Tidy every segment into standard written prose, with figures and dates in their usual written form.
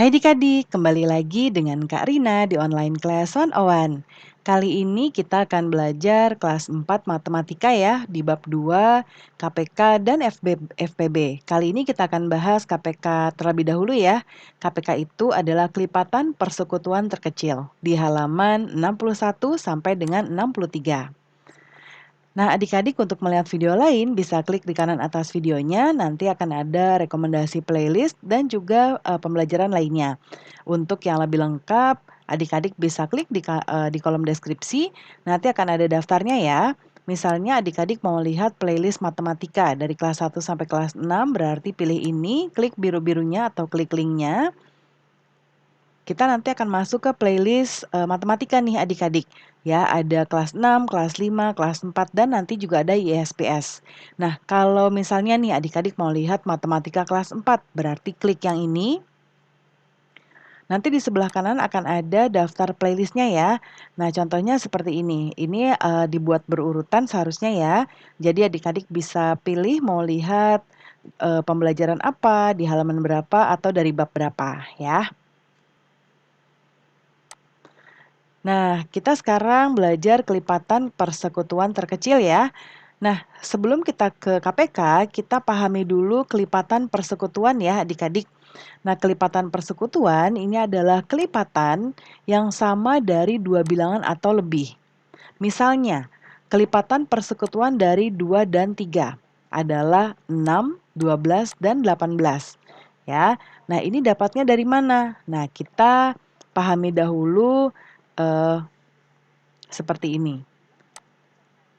Hai adik-adik, kembali lagi dengan Kak Rina di online class 101. Kali ini kita akan belajar kelas 4 matematika ya di bab 2 KPK dan FPB. Kali ini kita akan bahas KPK terlebih dahulu ya. KPK itu adalah kelipatan persekutuan terkecil di halaman 61 sampai dengan 63. Nah, adik-adik untuk melihat video lain bisa klik di kanan atas videonya, nanti akan ada rekomendasi playlist dan juga pembelajaran lainnya. Untuk yang lebih lengkap, adik-adik bisa klik di kolom deskripsi, nanti akan ada daftarnya ya. Misalnya adik-adik mau lihat playlist matematika dari kelas 1 sampai kelas 6, berarti pilih ini, klik biru-birunya atau klik linknya. Kita nanti akan masuk ke playlist matematika nih adik-adik. Ya, ada kelas 6, kelas 5, kelas 4, dan nanti juga ada ISPS. Nah, kalau misalnya nih adik-adik mau lihat matematika kelas 4, berarti klik yang ini. Nanti di sebelah kanan akan ada daftar playlistnya ya. Nah, contohnya seperti ini. Ini dibuat berurutan seharusnya ya. Jadi adik-adik bisa pilih mau lihat pembelajaran apa, di halaman berapa, atau dari bab berapa ya. Nah, kita sekarang belajar kelipatan persekutuan terkecil ya. Nah, sebelum kita ke KPK, kita pahami dulu kelipatan persekutuan ya adik-adik. Nah, kelipatan persekutuan ini adalah kelipatan yang sama dari dua bilangan atau lebih. Misalnya, kelipatan persekutuan dari 2 dan 3 adalah 6, 12, dan 18. Ya. Nah, ini dapatnya dari mana? Nah, kita pahami dahulu eh, seperti ini.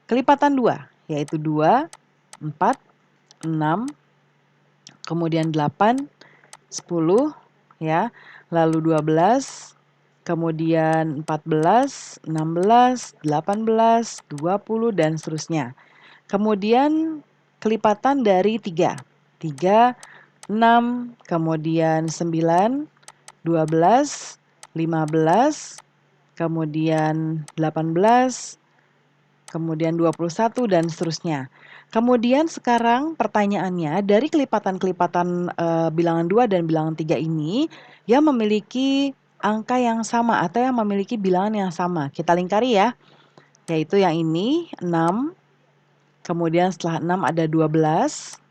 Kelipatan 2, yaitu 2, 4, 6, kemudian 8, 10, ya, lalu 12, kemudian 14, 16, 18, 20, dan seterusnya. Kemudian kelipatan dari 3, 3, 6, kemudian 9, 12, 15, kemudian 18, kemudian 21 dan seterusnya. Kemudian sekarang pertanyaannya dari kelipatan-kelipatan bilangan 2 dan bilangan 3 ini yang memiliki angka yang sama atau yang memiliki bilangan yang sama. Kita lingkari ya, yaitu yang ini 6, kemudian setelah 6 ada 12,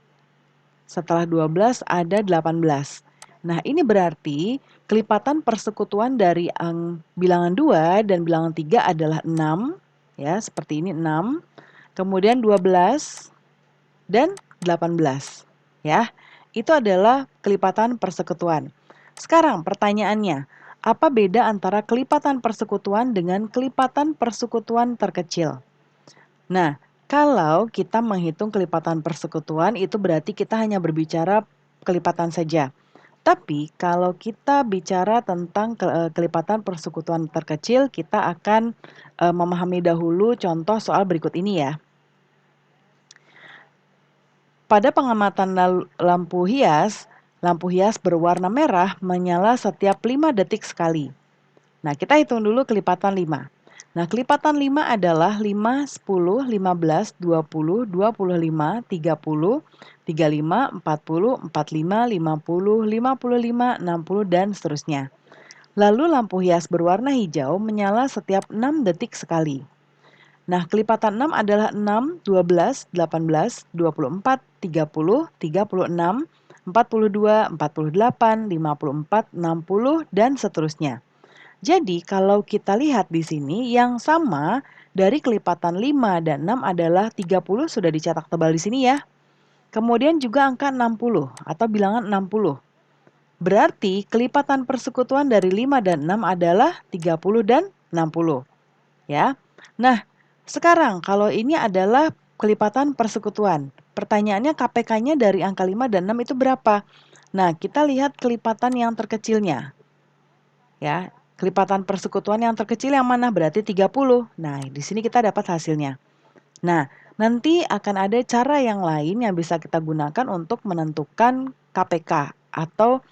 setelah 12 ada 18. Nah, ini berarti kelipatan persekutuan dari bilangan 2 dan bilangan 3 adalah 6, ya, seperti ini 6, kemudian 12 dan 18, ya. Itu adalah kelipatan persekutuan. Sekarang pertanyaannya, apa beda antara kelipatan persekutuan dengan kelipatan persekutuan terkecil? Nah, kalau kita menghitung kelipatan persekutuan itu berarti kita hanya berbicara kelipatan saja. Tapi kalau kita bicara tentang kelipatan persekutuan terkecil, kita akan memahami dahulu contoh soal berikut ini ya. Pada pengamatan lampu hias berwarna merah menyala setiap 5 detik sekali. Nah, kita hitung dulu kelipatan 5. Nah, kelipatan 5 adalah 5, 10, 15, 20, 25, 30, 35, 40, 45, 50, 55, 60, dan seterusnya. Lalu lampu hias berwarna hijau menyala setiap 6 detik sekali. Nah, kelipatan 6 adalah 6, 12, 18, 24, 30, 36, 42, 48, 54, 60, dan seterusnya. Jadi, kalau kita lihat di sini, yang sama dari kelipatan 5 dan 6 adalah 30 sudah dicetak tebal di sini ya. Kemudian juga angka 60 atau bilangan 60. Berarti kelipatan persekutuan dari 5 dan 6 adalah 30 dan 60. Ya. Nah, sekarang kalau ini adalah kelipatan persekutuan. Pertanyaannya KPK-nya dari angka 5 dan 6 itu berapa? Nah, kita lihat kelipatan yang terkecilnya. Ya, kelipatan persekutuan yang terkecil yang mana? Berarti 30. Nah, di sini kita dapat hasilnya. Nah, nanti akan ada cara yang lain yang bisa kita gunakan untuk menentukan KPK atau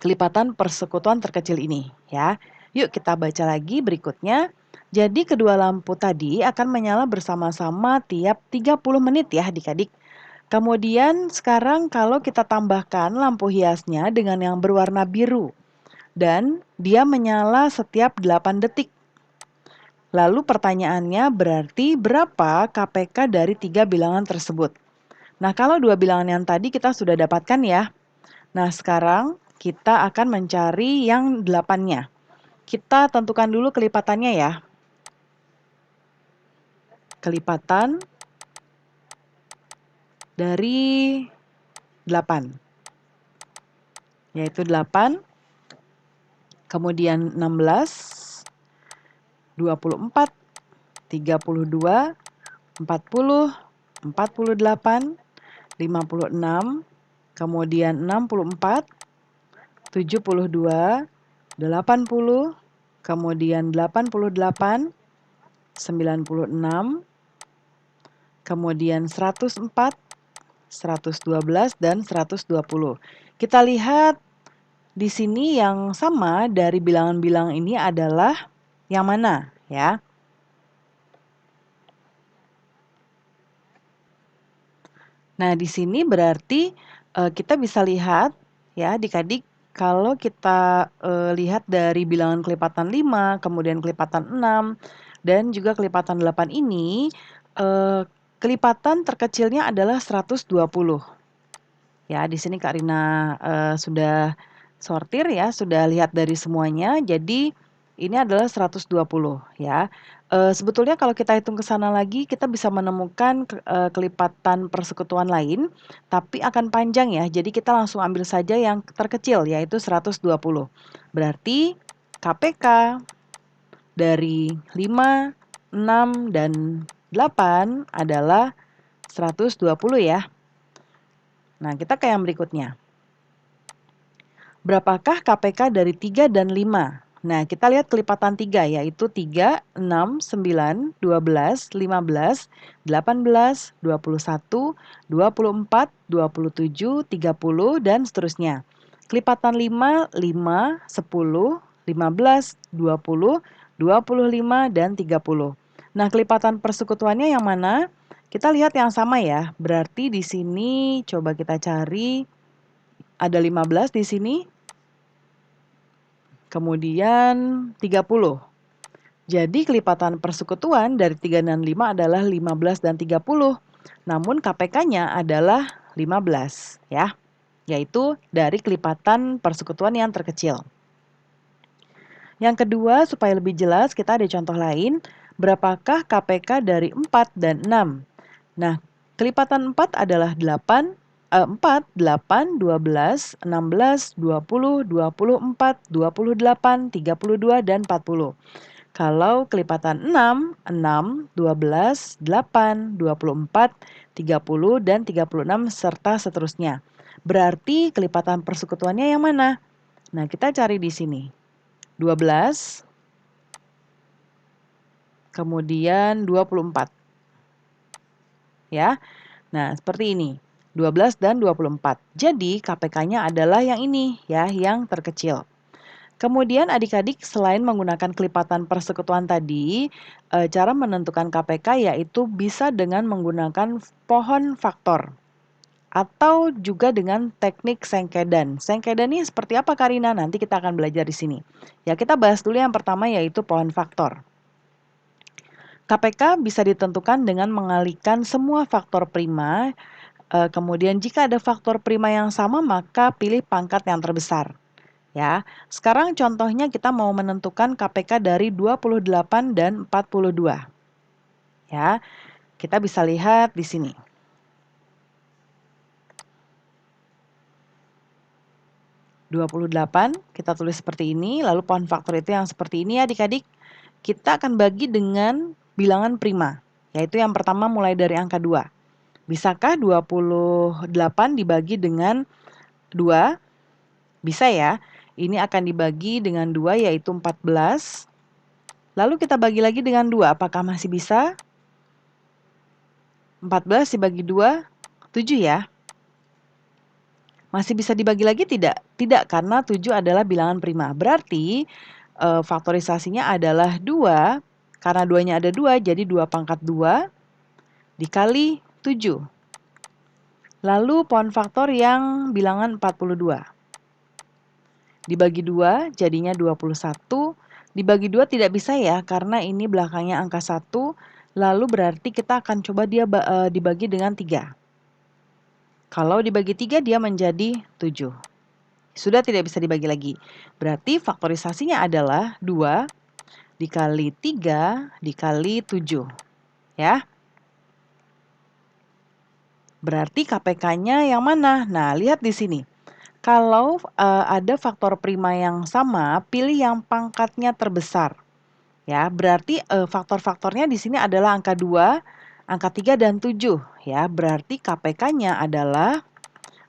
kelipatan persekutuan terkecil ini ya. Yuk kita baca lagi berikutnya. Jadi kedua lampu tadi akan menyala bersama-sama tiap 30 menit ya adik-adik. Kemudian sekarang kalau kita tambahkan lampu hiasnya dengan yang berwarna biru dan dia menyala setiap 8 detik. Lalu pertanyaannya berarti berapa KPK dari 3 bilangan tersebut? Nah, kalau 2 bilangan yang tadi kita sudah dapatkan ya. Nah, sekarang kita akan mencari yang 8-nya. Kita tentukan dulu kelipatannya ya. Kelipatan dari 8, yaitu 8, kemudian 16, 24, 32, 40, 48, 56, kemudian 64, 72, 80, kemudian 88, 96, kemudian 104, 112, dan 120. Kita lihat di sini yang sama dari bilangan-bilangan ini adalah yang mana ya? Nah, di sini berarti, kita bisa lihat ya adik-adik kalau kita, lihat dari bilangan kelipatan 5, kemudian kelipatan 6, dan juga kelipatan 8 ini, kelipatan terkecilnya adalah 120. Ya, di sini Kak Rina, sudah sortir ya, sudah lihat dari semuanya. Jadi ini adalah 120 ya. Sebetulnya kalau kita hitung ke sana lagi, kita bisa menemukan kelipatan persekutuan lain, tapi akan panjang ya. Jadi kita langsung ambil saja yang terkecil, yaitu 120. Berarti KPK dari 5, 6, dan 8 adalah 120 ya. Nah, kita ke yang berikutnya. Berapakah KPK dari 3 dan 5? Nah, kita lihat kelipatan 3 yaitu 3, 6, 9, 12, 15, 18, 21, 24, 27, 30, dan seterusnya. Kelipatan 5, 5, 10, 15, 20, 25, dan 30. Nah, kelipatan persekutuannya yang mana? Kita lihat yang sama ya. Berarti di sini coba kita cari ada 15 di sini. Kemudian 30. Jadi kelipatan persekutuan dari 3 dan 5 adalah 15 dan 30. Namun KPK-nya adalah 15 ya. Yaitu dari kelipatan persekutuan yang terkecil. Yang kedua, supaya lebih jelas kita ada contoh lain. Berapakah KPK dari 4 dan 6? Nah, kelipatan 4 adalah 8, 4, 8, 12, 16, 20, 24, 28, 32, dan 40. Kalau kelipatan 6, 6, 12, 8, 24, 30, dan 36, serta seterusnya. Berarti kelipatan persekutuannya yang mana? Nah, kita cari di sini. 12, kemudian 24. Ya. Nah, seperti ini. 12 dan 24. Jadi KPK-nya adalah yang ini ya, yang terkecil. Kemudian adik-adik selain menggunakan kelipatan persekutuan tadi, cara menentukan KPK yaitu bisa dengan menggunakan pohon faktor atau juga dengan teknik sengkedan. Sengkedan ini seperti apa Karina? Nanti kita akan belajar di sini. Ya, kita bahas dulu yang pertama yaitu pohon faktor. KPK bisa ditentukan dengan mengalihkan semua faktor prima. Kemudian jika ada faktor prima yang sama, maka pilih pangkat yang terbesar. Ya, sekarang contohnya kita mau menentukan KPK dari 28 dan 42. Ya, kita bisa lihat di sini. 28, kita tulis seperti ini, lalu pohon faktor itu yang seperti ini ya adik-adik. Kita akan bagi dengan bilangan prima, yaitu yang pertama mulai dari angka 2. Bisakah 28 dibagi dengan 2? Bisa ya. Ini akan dibagi dengan 2 yaitu 14. Lalu kita bagi lagi dengan 2. Apakah masih bisa? 14 dibagi 2, 7 ya. Masih bisa dibagi lagi tidak? Tidak, karena 7 adalah bilangan prima. Berarti faktorisasinya adalah 2. Karena 2-nya ada 2, jadi 2 pangkat 2 dikali 7. Lalu pohon faktor yang bilangan 42. Dibagi 2 jadinya 21. Dibagi 2 tidak bisa ya, karena ini belakangnya angka 1. Lalu berarti kita akan coba dia dibagi dengan 3. Kalau dibagi 3 dia menjadi 7. Sudah tidak bisa dibagi lagi. Berarti faktorisasinya adalah 2 dikali 3 dikali 7. Ya. Berarti KPK-nya yang mana? Nah, lihat di sini. Kalau ada faktor prima yang sama, pilih yang pangkatnya terbesar. Ya, berarti faktor-faktornya di sini adalah angka 2, angka 3 dan 7 ya. Berarti KPK-nya adalah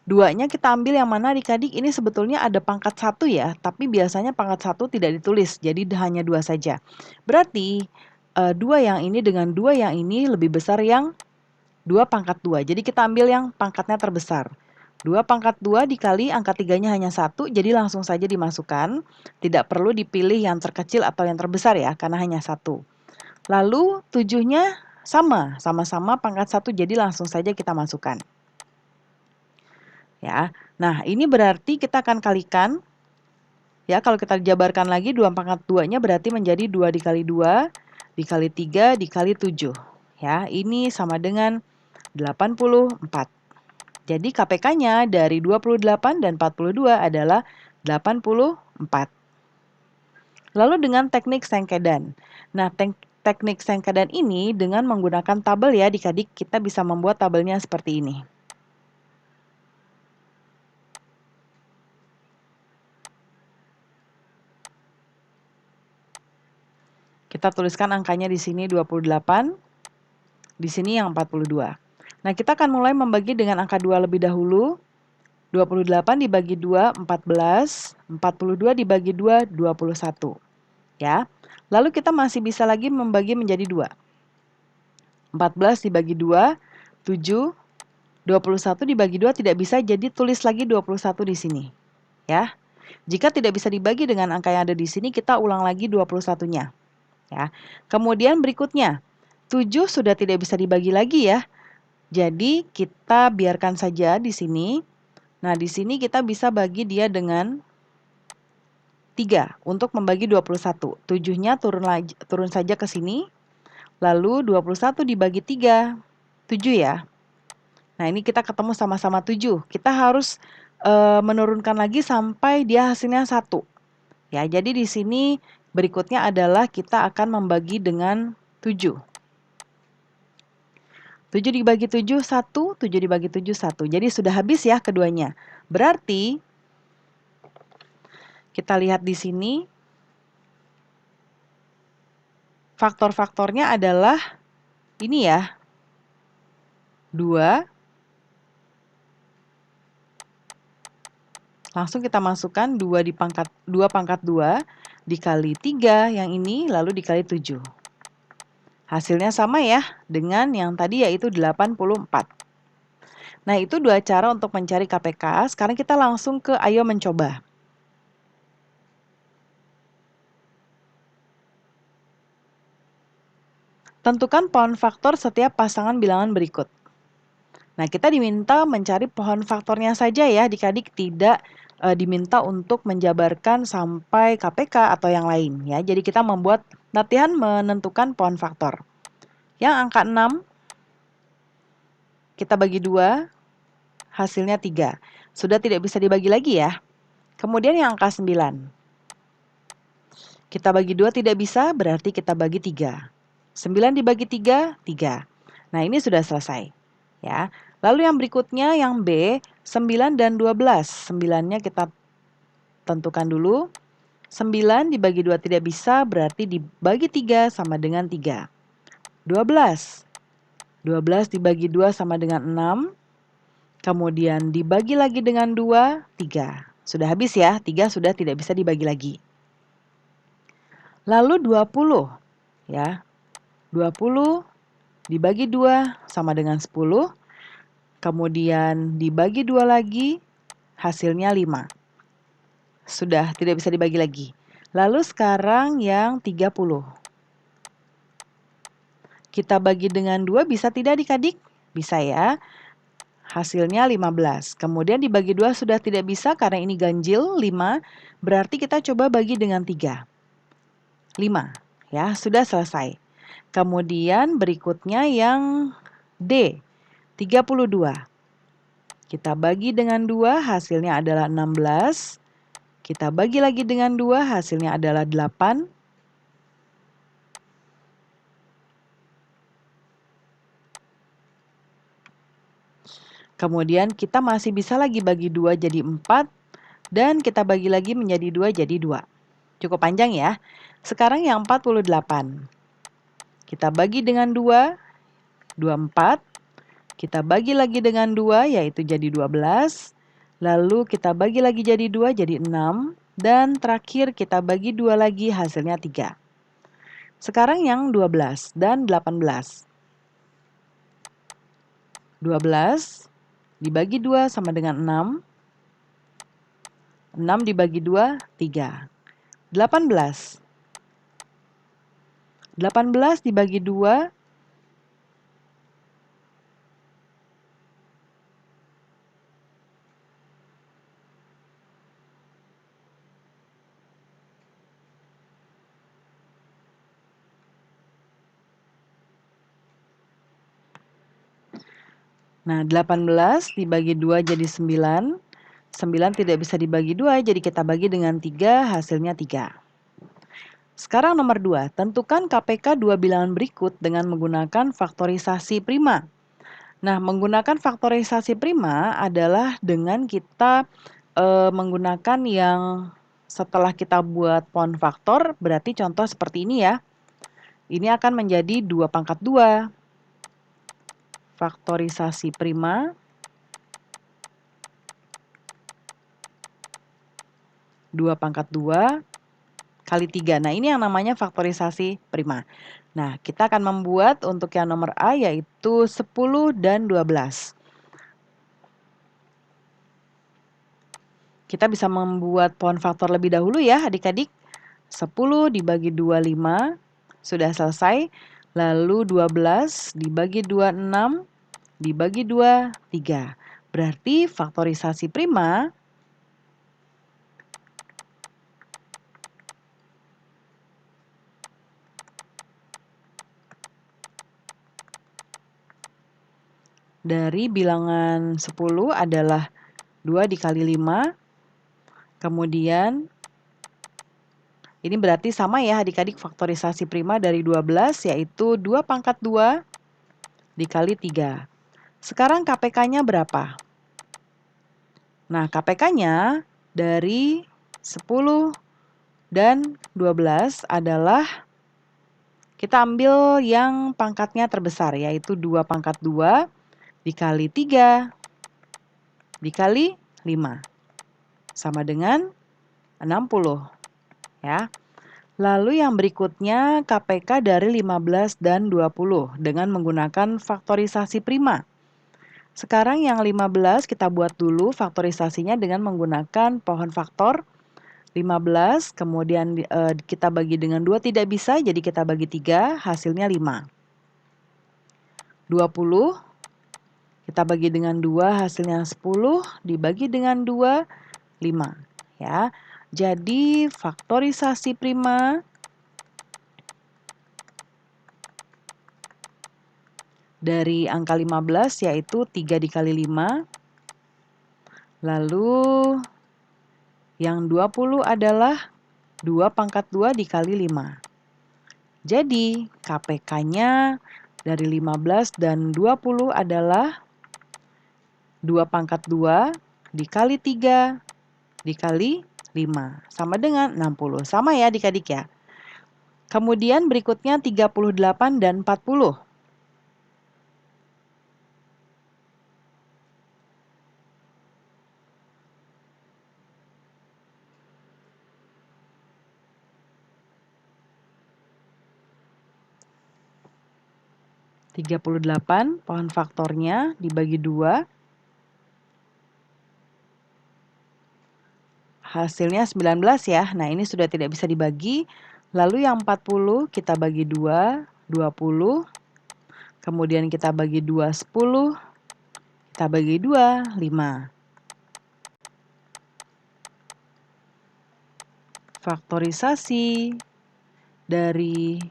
2-nya kita ambil yang mana Adik-adik? Ini sebetulnya ada pangkat 1 ya, tapi biasanya pangkat 1 tidak ditulis, jadi hanya 2 saja. Berarti 2 yang ini dengan 2 yang ini lebih besar yang 2 pangkat 2. Jadi kita ambil yang pangkatnya terbesar. 2 pangkat 2 dikali angka 3-nya hanya 1, jadi langsung saja dimasukkan. Tidak perlu dipilih yang terkecil atau yang terbesar ya, karena hanya 1. Lalu 7-nya sama-sama pangkat 1, jadi langsung saja kita masukkan. Ya. Nah, ini berarti kita akan kalikan. Ya, kalau kita jabarkan lagi 2 pangkat 2-nya berarti menjadi 2 dikali 2 dikali 3 dikali 7. Ya, ini sama dengan 84. Jadi KPK-nya dari 28 dan 42 adalah 84. Lalu dengan teknik sengkedan. Nah, teknik sengkedan ini dengan menggunakan tabel ya adik-adik, kita bisa membuat tabelnya seperti ini. Kita tuliskan angkanya di sini 28, di sini yang 42. Nah, kita akan mulai membagi dengan angka 2 lebih dahulu. 28 dibagi 2, 14. 42 dibagi 2, 21. Ya. Lalu kita masih bisa lagi membagi menjadi 2. 14 dibagi 2, 7. 21 dibagi 2 tidak bisa, jadi tulis lagi 21 di sini. Ya. Jika tidak bisa dibagi dengan angka yang ada di sini, kita ulang lagi 21-nya. Ya. Kemudian berikutnya, 7 sudah tidak bisa dibagi lagi ya. Jadi kita biarkan saja di sini. Nah, di sini kita bisa bagi dia dengan 3 untuk membagi 21. 7-nya turun saja ke sini. Lalu 21 dibagi 3, 7 ya. Nah, ini kita ketemu sama-sama 7. Kita harus menurunkan lagi sampai dia hasilnya 1. Ya, jadi di sini berikutnya adalah kita akan membagi dengan 7. 7 dibagi 7, 1. 7 dibagi 7, 1. Jadi sudah habis ya keduanya. Berarti kita lihat di sini faktor-faktornya adalah ini ya. 2. Langsung kita masukkan 2 pangkat 2 dikali 3 yang ini lalu dikali 7. Hasilnya sama ya dengan yang tadi yaitu 84. Nah, itu 2 cara untuk mencari KPK. Sekarang kita langsung ke ayo mencoba. Tentukan pohon faktor setiap pasangan bilangan berikut. Nah, kita diminta mencari pohon faktornya saja ya, adik-adik, tidak diminta untuk menjabarkan sampai KPK atau yang lain ya. Jadi kita membuat latihan menentukan pohon faktor. Yang angka 6 kita bagi 2, hasilnya 3. Sudah tidak bisa dibagi lagi ya. Kemudian yang angka 9. Kita bagi 2 tidak bisa, berarti kita bagi 3. 9 dibagi 3, 3. Nah, ini sudah selesai. Ya. Lalu yang berikutnya yang B, 9 dan 12. 9-nya kita tentukan dulu. 9 dibagi 2 tidak bisa, berarti dibagi 3 sama dengan 3. 12. 12 dibagi 2 sama dengan 6. Kemudian dibagi lagi dengan 2, 3. Sudah habis ya, 3 sudah tidak bisa dibagi lagi. Lalu 20. Ya. 20 dibagi 2 sama dengan 10. Kemudian dibagi 2 lagi, hasilnya 5. Sudah tidak bisa dibagi lagi. Lalu sekarang yang 30. Kita bagi dengan 2 bisa tidak adik-adik? Bisa ya. hasilnya 15. Kemudian dibagi 2 sudah tidak bisa karena ini ganjil 5, berarti kita coba bagi dengan 3. 5, ya, sudah selesai. Kemudian berikutnya yang D, 32. Kita bagi dengan 2, hasilnya adalah 16. Kita bagi lagi dengan 2, hasilnya adalah 8. Kemudian kita masih bisa lagi bagi 2 jadi 4, dan kita bagi lagi menjadi 2 jadi 2. Cukup panjang ya. Sekarang yang 48. Kita bagi dengan 2, 24. Kita bagi lagi dengan 2, yaitu jadi 12. Lalu kita bagi lagi jadi 2, jadi 6. Dan terakhir kita bagi 2 lagi, hasilnya 3. Sekarang yang 12 dan 18. 12 dibagi 2 sama dengan 6. 6 dibagi 2, 3. 18. 18 dibagi 2, nah, 18 dibagi 2 jadi 9. 9 tidak bisa dibagi 2, jadi kita bagi dengan 3, hasilnya 3. Sekarang nomor 2, tentukan KPK dua bilangan berikut dengan menggunakan faktorisasi prima. Nah, menggunakan faktorisasi prima adalah dengan kita menggunakan yang setelah kita buat pohon faktor, berarti contoh seperti ini ya. Ini akan menjadi 2 pangkat 2. Faktorisasi prima 2 pangkat 2 kali 3. Nah, ini yang namanya faktorisasi prima. Nah, kita akan membuat untuk yang nomor A yaitu 10 dan 12. Kita bisa membuat pohon faktor lebih dahulu ya adik-adik. 10 dibagi 2, 5. Sudah selesai. Lalu 12 dibagi 2, 6. Dibagi 2, 3. Berarti faktorisasi prima dari bilangan 10 adalah 2 dikali 5. Kemudian ini berarti sama ya adik-adik, faktorisasi prima dari 12 yaitu 2 pangkat 2 dikali 3. Sekarang KPK-nya berapa? Nah, KPK-nya dari 10 dan 12 adalah kita ambil yang pangkatnya terbesar yaitu 2 pangkat 2 dikali 3 dikali 5 sama dengan 60 ya. Lalu yang berikutnya KPK dari 15 dan 20 dengan menggunakan faktorisasi prima. Sekarang yang 15 kita buat dulu faktorisasinya dengan menggunakan pohon faktor. 15 kemudian kita bagi dengan 2 tidak bisa, jadi kita bagi 3, hasilnya 5. 20 kita bagi dengan 2, hasilnya 10, dibagi dengan 2, 5 ya. Jadi faktorisasi prima dari angka 15 yaitu 3 dikali 5. Lalu yang 20 adalah 2 pangkat 2 dikali 5. Jadi KPK-nya dari 15 dan 20 adalah 2 pangkat 2 dikali 3 dikali 5. Sama dengan 60. Sama ya adik-adik ya. Kemudian berikutnya 38 dan 40. 38 pohon faktornya dibagi 2. Hasilnya 19 ya. Nah, ini sudah tidak bisa dibagi. Lalu yang 40 kita bagi 2, 20. Kemudian kita bagi 2, 10. Kita bagi 2, 5. Faktorisasi dari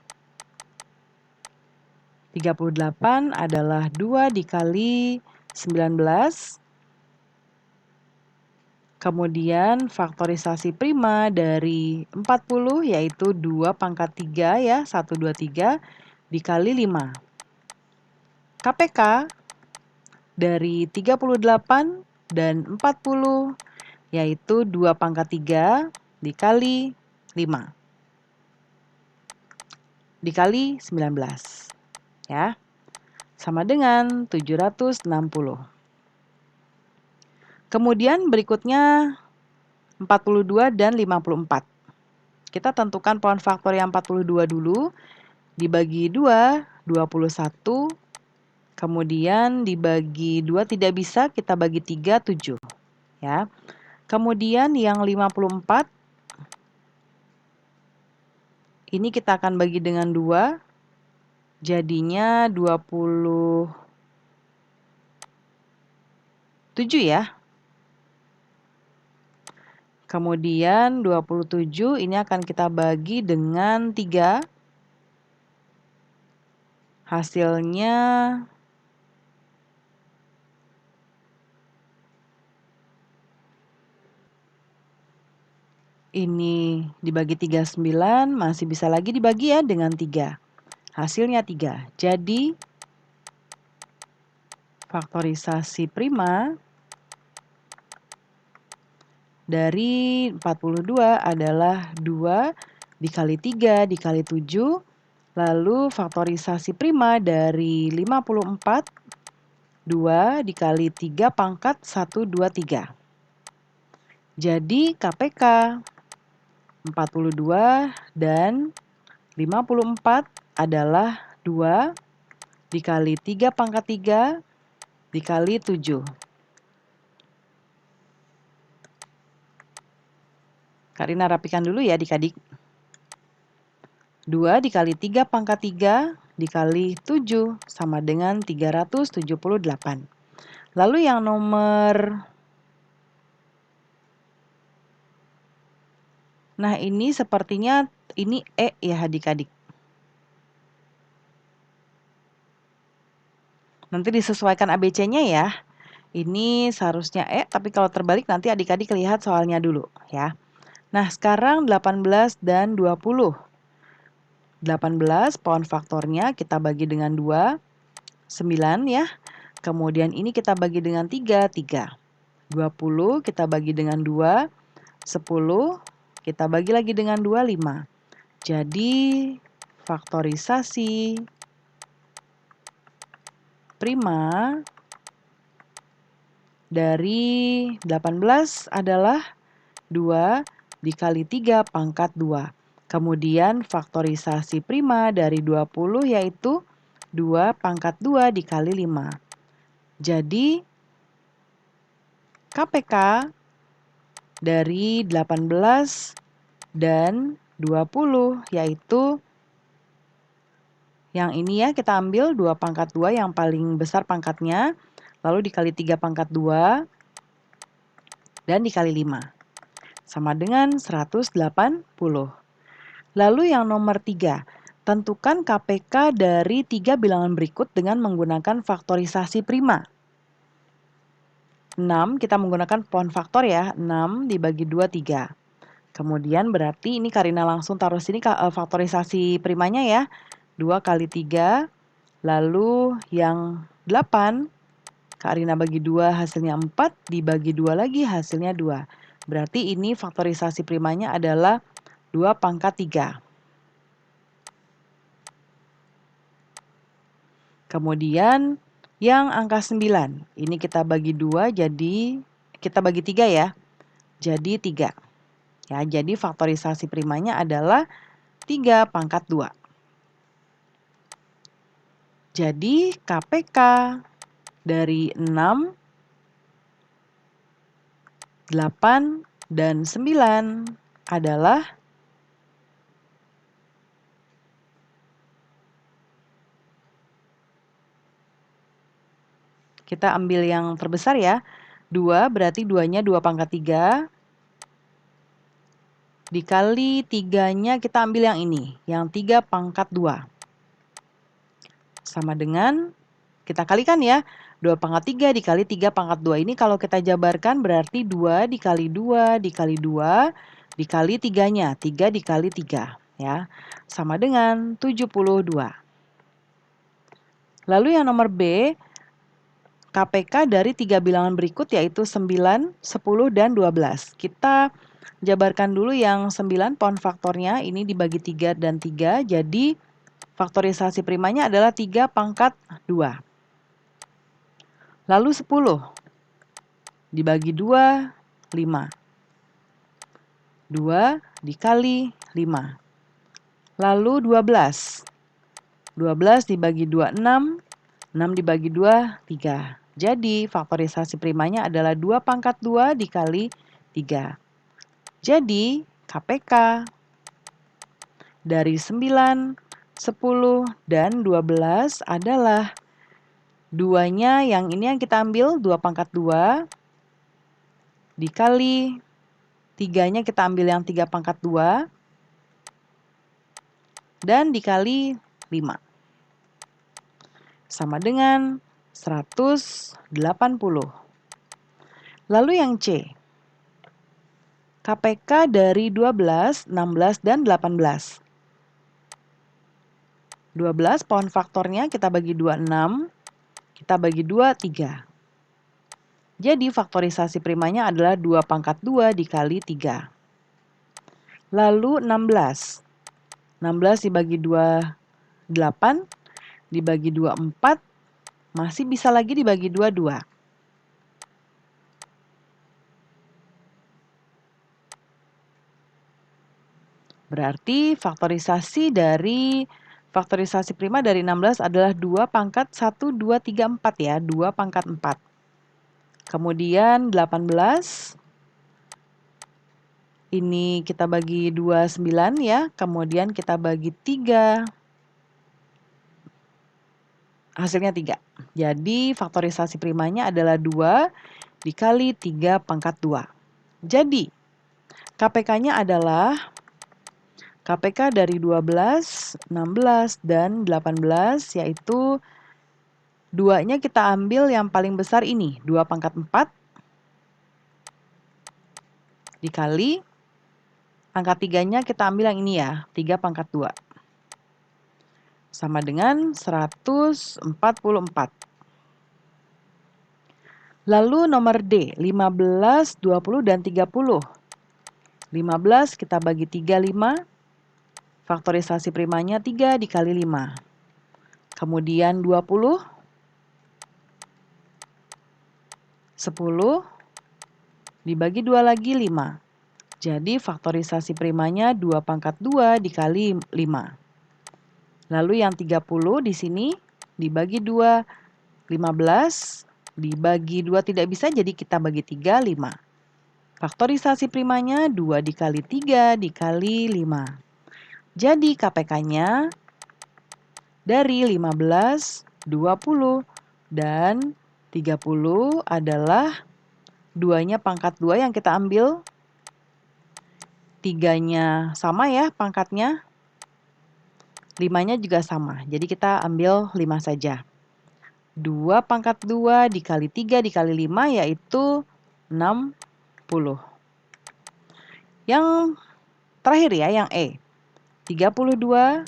38 adalah 2 dikali 19. Kemudian faktorisasi prima dari 40 yaitu 2 pangkat 3 ya, 1, 2, 3 dikali 5. KPK dari 38 dan 40 yaitu 2 pangkat 3 dikali 5 dikali 19 ya, sama dengan 760. Kemudian berikutnya 42 dan 54. Kita tentukan pohon faktor yang 42 dulu, dibagi 2, 21. Kemudian dibagi 2 tidak bisa, kita bagi 3, 7. Ya. Kemudian yang 54, ini kita akan bagi dengan 2, jadinya 27 ya. Kemudian 27 ini akan kita bagi dengan 3. Hasilnya ini dibagi 39, masih bisa lagi dibagi ya dengan 3. Hasilnya 3. Jadi faktorisasi prima dari 42 adalah 2 dikali 3 dikali 7. Lalu faktorisasi prima dari 54, 2 dikali 3 pangkat 1, 2, 3. Jadi KPK 42 dan 54 adalah 2 dikali 3 pangkat 3 dikali 7. Kak Rina rapikan dulu ya adik-adik. 2 dikali 3 pangkat 3 dikali 7 sama dengan 378. Lalu yang nomor... Nah ini sepertinya ini E ya adik-adik. Nanti disesuaikan ABC-nya ya. Ini seharusnya E, tapi kalau terbalik nanti adik-adik lihat soalnya dulu ya. Nah, sekarang 18 dan 20. 18 pohon faktornya kita bagi dengan 2, 9 ya. Kemudian ini kita bagi dengan 3, 3. 20 kita bagi dengan 2, 10 kita bagi lagi dengan 2, 5. Jadi faktorisasi prima dari 18 adalah 2 dikali 3 pangkat 2. Kemudian faktorisasi prima dari 20 yaitu 2 pangkat 2 dikali 5. Jadi KPK dari 18 dan 20 yaitu yang ini ya, kita ambil 2 pangkat 2 yang paling besar pangkatnya, lalu dikali 3 pangkat 2 dan dikali 5. Sama dengan 180. Lalu yang nomor 3, tentukan KPK dari 3 bilangan berikut dengan menggunakan faktorisasi prima. 6 kita menggunakan pohon faktor ya, 6 dibagi 2, 3. Kemudian berarti ini Karina langsung taruh sini faktorisasi primanya ya. 2 kali 3, lalu yang 8, Kak Rina bagi 2 hasilnya 4, dibagi 2 lagi hasilnya 2. Berarti ini faktorisasi primanya adalah 2 pangkat 3. Kemudian yang angka 9, ini kita bagi 2 jadi, kita bagi 3 ya, jadi 3. Ya, jadi faktorisasi primanya adalah 3 pangkat 2. Jadi KPK dari 6, 8, dan 9 adalah Kita ambil yang terbesar ya. 2 berarti 2-nya 2 pangkat 3. Dikali 3-nya kita ambil yang ini. Yang 3 pangkat 2. Sama dengan, kita kalikan ya. 2 pangkat 3 dikali 3 pangkat 2. Ini kalau kita jabarkan berarti 2 dikali 2 dikali 2 dikali 3-nya. 3 dikali 3. Ya. Sama dengan 72. Lalu yang nomor B, KPK dari 3 bilangan berikut yaitu 9, 10, dan 12. Kita jabarkan dulu yang 9 pound faktornya, ini dibagi 3 dan 3, jadi faktorisasi primanya adalah 3 pangkat 2. Lalu 10 dibagi 2, 5. 2 dikali 5. Lalu 12. 12 dibagi 2, 6. 6 dibagi 2, 3. Jadi faktorisasi primanya adalah 2 pangkat 2 dikali 3. Jadi KPK dari 9, 10, dan 12 adalah 2-nya yang ini yang kita ambil 2 pangkat 2 dikali 3-nya kita ambil yang 3 pangkat 2 dan dikali 5. Sama dengan 180. Lalu yang C, KPK dari 12, 16, dan 18. 12 pound faktornya kita bagi 2, 6. Kita bagi 2, 3. Jadi faktorisasi primanya adalah 2 pangkat 2 dikali 3. Lalu 16. 16 dibagi 2, 8. Dibagi 2, 4. Masih bisa lagi dibagi 2, 2. Berarti faktorisasi prima dari 16 adalah 2 pangkat 1, 2, 3, 4 ya. 2 pangkat 4. Kemudian 18. Ini kita bagi 2, 9 ya. Kemudian kita bagi 3. Hasilnya 3. Jadi faktorisasi primanya adalah 2 dikali 3 pangkat 2. Jadi KPK-nya adalah KPK dari 12, 16, dan 18 yaitu 2-nya kita ambil yang paling besar ini, 2 pangkat 4 dikali angka 3-nya kita ambil yang ini ya, 3 pangkat 2. Sama dengan 144. Lalu nomor D, 15, 20, dan 30. 15 kita bagi 3, 5. Faktorisasi primanya 3 dikali 5. Kemudian 20, 10, dibagi 2 lagi 5. Jadi faktorisasi primanya 2 pangkat 2 dikali 5. Lalu yang 30 di sini dibagi 2, 15, dibagi 2 tidak bisa jadi kita bagi 3, 5. Faktorisasi primanya 2 dikali 3 dikali 5. Jadi KPK-nya dari 15, 20, dan 30 adalah 2-nya pangkat 2 yang kita ambil. 3-nya sama ya pangkatnya. 5-nya juga sama. Jadi kita ambil 5 saja. 2 pangkat 2 dikali 3 dikali 5 yaitu 60. Yang terakhir ya, yang E. 32,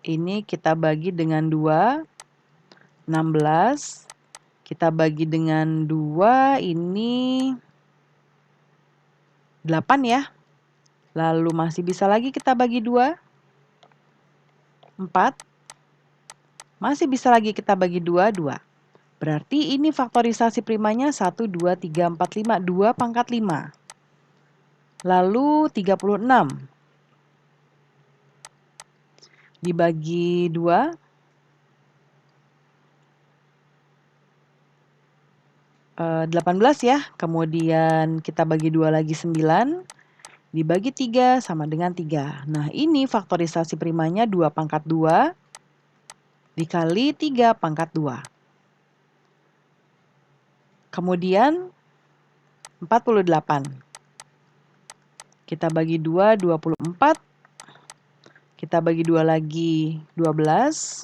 ini kita bagi dengan 2. 16, kita bagi dengan 2, ini 8 ya. Lalu masih bisa lagi kita bagi 2. 4. Masih bisa lagi kita bagi 2, 2. Berarti ini faktorisasi primanya 1, 2, 3, 4, 5. 2 pangkat 5. Lalu 36. Dibagi 2. 18 ya. Kemudian kita bagi 2 lagi 9. Dibagi 3 sama dengan 3. Nah ini faktorisasi primanya 2 pangkat 2 dikali 3 pangkat 2. Kemudian 48. Kita bagi 2, 24. Kita bagi 2 lagi, 12.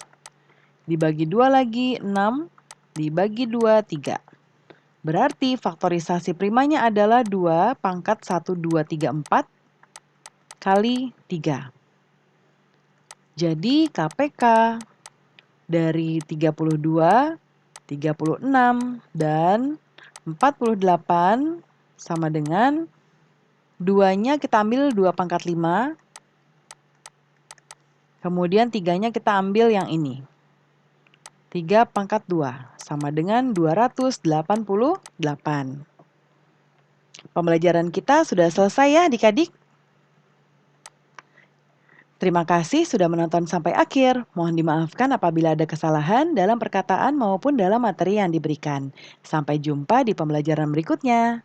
Dibagi 2 lagi, 6. Dibagi 2, 3. Berarti faktorisasi primanya adalah 2 pangkat 1, 2, 3, 4 kali 3. Jadi KPK dari 32, 36, dan 48 sama dengan 2-nya kita ambil 2 pangkat 5, kemudian 3-nya kita ambil yang ini. 3 pangkat 2 sama dengan 288. Pembelajaran kita sudah selesai ya adik-adik. Terima kasih sudah menonton sampai akhir. Mohon dimaafkan apabila ada kesalahan dalam perkataan maupun dalam materi yang diberikan. Sampai jumpa di pembelajaran berikutnya.